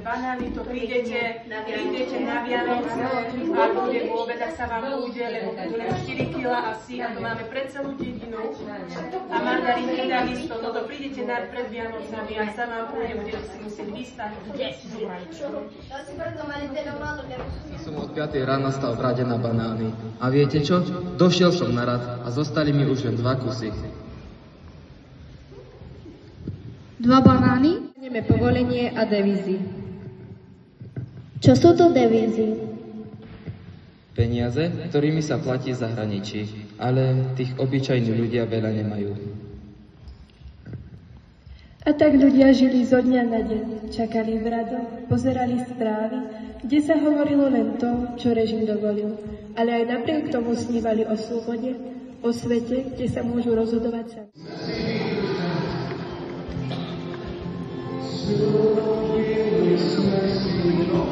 banány, to prídete na Vianoce a bude vôbec, ak sa vám bude, lebo tu len 4 kg asi a to máme pre celú dedinu. A mandarínky takisto, toto prídete pred Vianocami, ak sa vám bude, budete si musieť vystať. Som od 5 rána stal v rade na banány. A viete čo? Došiel som na rad a zostali mi už len 2 kusy. 2 banány? Neme povolenie a devízy. Čo sú to devízy? Peniaze, ktorými sa platí v zahraničí, ale tých obyčajní ľudia veľa nemajú. A tak ľudia žili zo dňa na deň, čakali v radoch, pozerali správy, kde sa hovorilo len to, čo režim dovolil, ale aj napriek tomu snívali o slobode, o svete, kde sa môžu rozhodovať sami. So